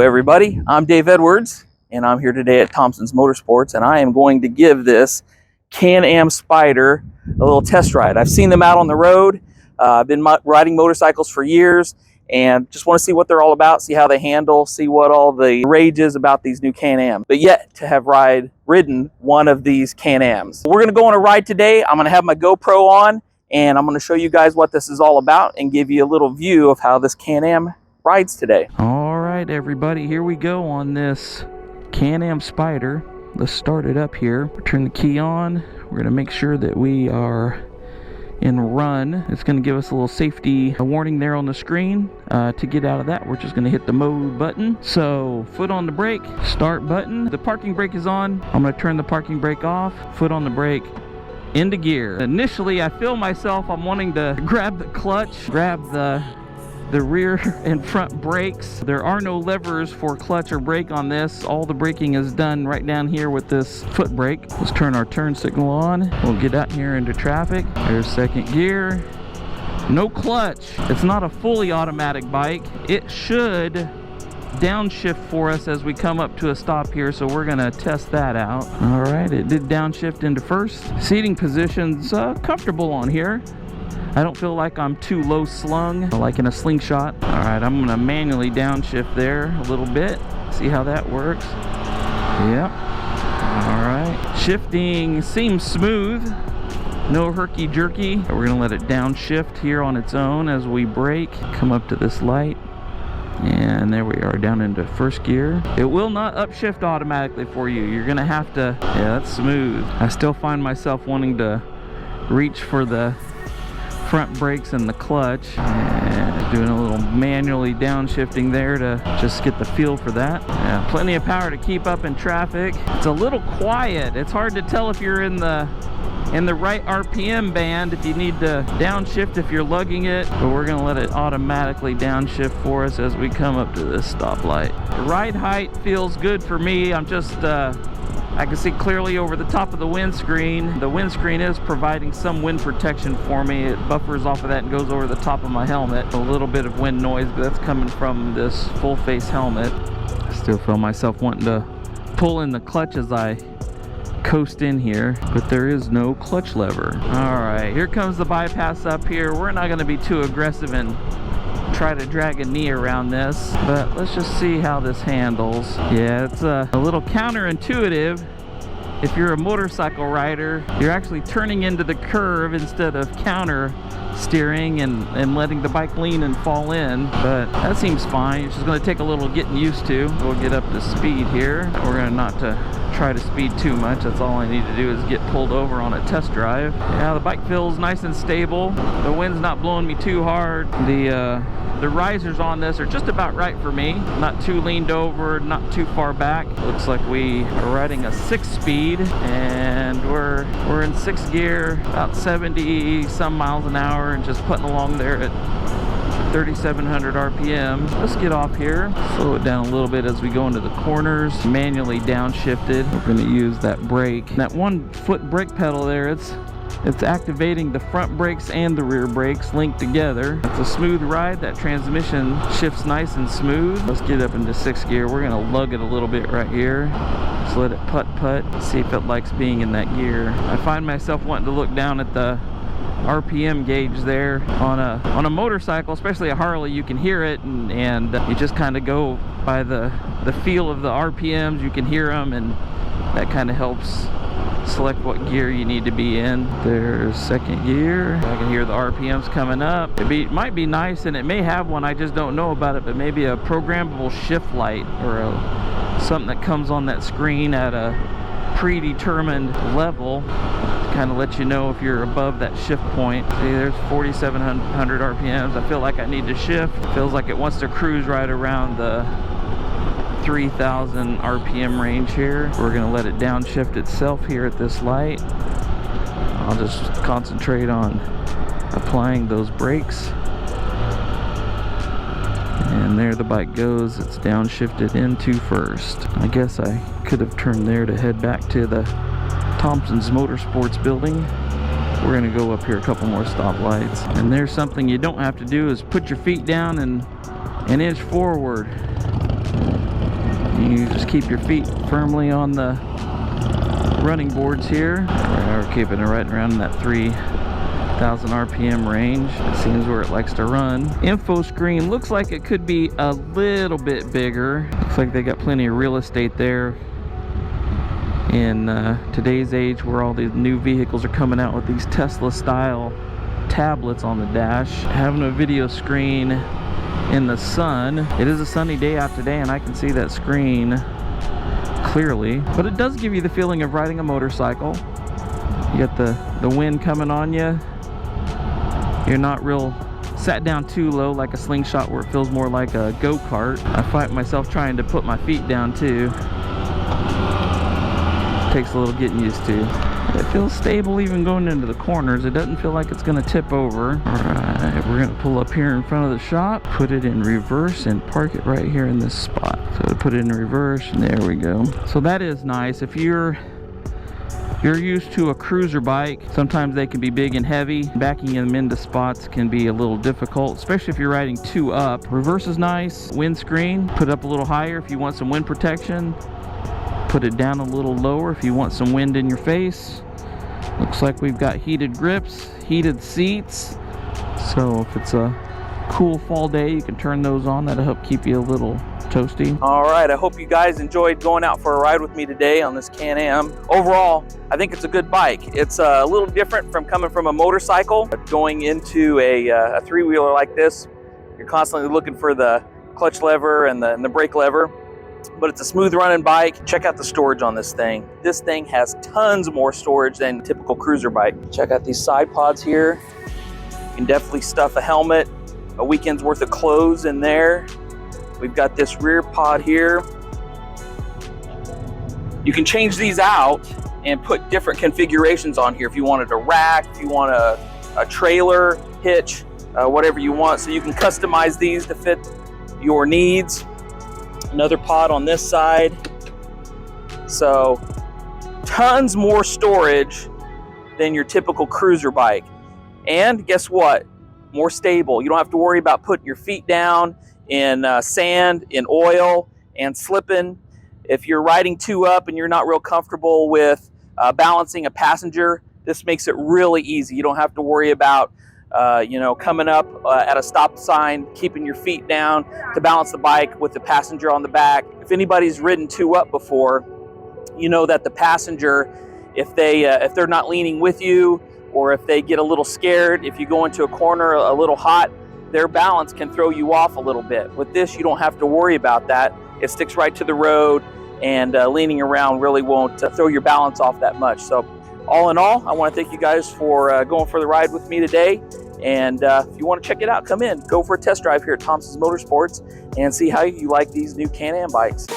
everybody, I'm Dave Edwards and I'm here today at Thompson's Motorsports, and I am going to give this Can-Am Spyder a little test ride. I've seen them out on the road. I've been riding motorcycles for years and just want to see what they're all about, see how they handle, see what all the rage is about these new Can-Am, but yet to have ridden one of these Can-Ams. We're going to go on a ride today. I'm going to have my GoPro on and I'm going to show you guys what this is all about and give you a little view of how this Can-Am rides today. All right, everybody, here we go on this Can-Am Spyder. Let's start it up here. Turn the key on. We're going to make sure that we are in run. It's going to give us a little safety warning there on the screen. To get out of that, we're just going to hit the mode button. So foot on the brake, start button. The parking brake is on. I'm going to turn the parking brake off. Foot on the brake, into gear. Initially, I feel myself, I'm wanting to grab the clutch, grab the rear and front brakes. There are no levers for clutch or brake on this. All the braking is done right down here with this foot brake. Let's turn our turn signal on. We'll get out here into traffic. There's second gear. No clutch. It's not a fully automatic bike. It should downshift for us as we come up to a stop here, so we're gonna test that out. All right, it did downshift into first. Seating position's comfortable on here. I don't feel like I'm too low slung, like in a slingshot. All right, I'm gonna manually downshift there a little bit. See how that works. Yep. All right. Shifting seems smooth. No herky-jerky. We're gonna let it downshift here on its own as we brake. Come up to this light. And there we are, down into first gear. It will not upshift automatically for you. You're gonna have to, yeah, that's smooth. I still find myself wanting to reach for the front brakes and the clutch, and doing a little manually downshifting there to just get the feel for that. Yeah, plenty of power to keep up in traffic. It's a little quiet. It's hard to tell if you're in the right RPM band, if you need to downshift if you're lugging it, but we're gonna let it automatically downshift for us as we come up to this stoplight. The ride height feels good for me. I'm just I can see clearly over the top of the windscreen. The windscreen is providing some wind protection for me. It buffers off of that and goes over the top of my helmet. A little bit of wind noise, but that's coming from this full face helmet. I still feel myself wanting to pull in the clutch as I coast in here, but there is no clutch lever. All right, here comes the bypass up here. We're not going to be too aggressive and try to drag a knee around this, but let's just see how this handles. Yeah, it's a little counterintuitive. If you're a motorcycle rider, you're actually turning into the curve instead of counter steering and letting the bike lean and fall in, but that seems fine. It's just going to take a little getting used to. We'll get up to speed here. We're going to not to try to speed too much. That's all I need to do is get pulled over on a test drive. Yeah, the bike feels nice and stable. The wind's not blowing me too hard. The risers on this are just about right for me. Not too leaned over, not too far back. Looks like we are riding a 6-speed, and we're in 6th gear, about 70 some miles an hour, and just putting along there at 3,700 RPM. Let's get off here, slow it down a little bit as we go into the corners. Manually downshifted. We're going to use that brake. That 1-foot brake pedal there, it's activating the front brakes and the rear brakes linked together. It's a smooth ride. That transmission shifts nice and smooth. Let's get up into 6th gear. We're going to lug it a little bit right here. Just let it putt-putt, see if it likes being in that gear. I find myself wanting to look down at the RPM gauge there. On a motorcycle, especially a Harley, you can hear it, and you just kind of go by the feel of the RPMs. You can hear them, and that kind of helps select what gear you need to be in. There's 2nd gear. I can hear the RPMs coming up. It might be nice, and it may have one, I just don't know about it, but maybe a programmable shift light or something that comes on that screen at a predetermined level to kind of let you know if you're above that shift point. See, there's 4,700 RPMs. I feel like I need to shift. It feels like it wants to cruise right around the 3,000 RPM range here. We're going to let it downshift itself here at this light. I'll just concentrate on applying those brakes. And there the bike goes. It's downshifted into first. I guess I could have turned there to head back to the Thompson's Motorsports building. We're going to go up here a couple more stoplights. And there's something you don't have to do is put your feet down and an inch forward. You just keep your feet firmly on the running boards here. We're keeping it right around in that 3,000 RPM range. It seems where it likes to run. Info screen looks like it could be a little bit bigger. Looks like they got plenty of real estate there. In today's age, where all these new vehicles are coming out with these Tesla style tablets on the dash. Having a video screen in the sun. It is a sunny day out today and I can see that screen clearly, but it does give you the feeling of riding a motorcycle. You got the wind coming on you. You're not real sat down too low like a slingshot where it feels more like a go-kart. I find myself trying to put my feet down too. Takes a little getting used to. It feels stable even going into the corners. It doesn't feel like it's going to tip over. Alright, we're going to pull up here in front of the shop, put it in reverse and park it right here in this spot. So put it in reverse and there we go. So that is nice. If you're used to a cruiser bike, sometimes they can be big and heavy. Backing them into spots can be a little difficult, especially if you're riding two up. Reverse is nice. Windscreen, put it up a little higher if you want some wind protection. Put it down a little lower if you want some wind in your face. Looks like we've got heated grips, heated seats. So if it's a cool fall day, you can turn those on. That'll help keep you a little toasty. All right, I hope you guys enjoyed going out for a ride with me today on this Can-Am. Overall, I think it's a good bike. It's a little different from coming from a motorcycle. But going into a three-wheeler like this, you're constantly looking for the clutch lever and the brake lever. But it's a smooth running bike. Check out the storage on this thing. This thing has tons more storage than a typical cruiser bike. Check out these side pods here. You can definitely stuff a helmet, a weekend's worth of clothes in there. We've got this rear pod here. You can change these out and put different configurations on here. If you wanted a rack, if you want a trailer, hitch, whatever you want. So you can customize these to fit your needs. Another pod on this side. So tons more storage than your typical cruiser bike. And guess what? More stable. You don't have to worry about putting your feet down in sand, in oil, and slipping. If you're riding two up and you're not real comfortable with balancing a passenger, this makes it really easy. You don't have to worry about coming up at a stop sign, keeping your feet down to balance the bike with the passenger on the back. If anybody's ridden two up before, you know that the passenger, if they're not leaning with you, or if they get a little scared, if you go into a corner a little hot, their balance can throw you off a little bit. With this, you don't have to worry about that. It sticks right to the road, and leaning around really won't throw your balance off that much. So all in all, I want to thank you guys for going for the ride with me today. And if you want to check it out, come in, go for a test drive here at Thompson's Motorsports and see how you like these new Can-Am bikes.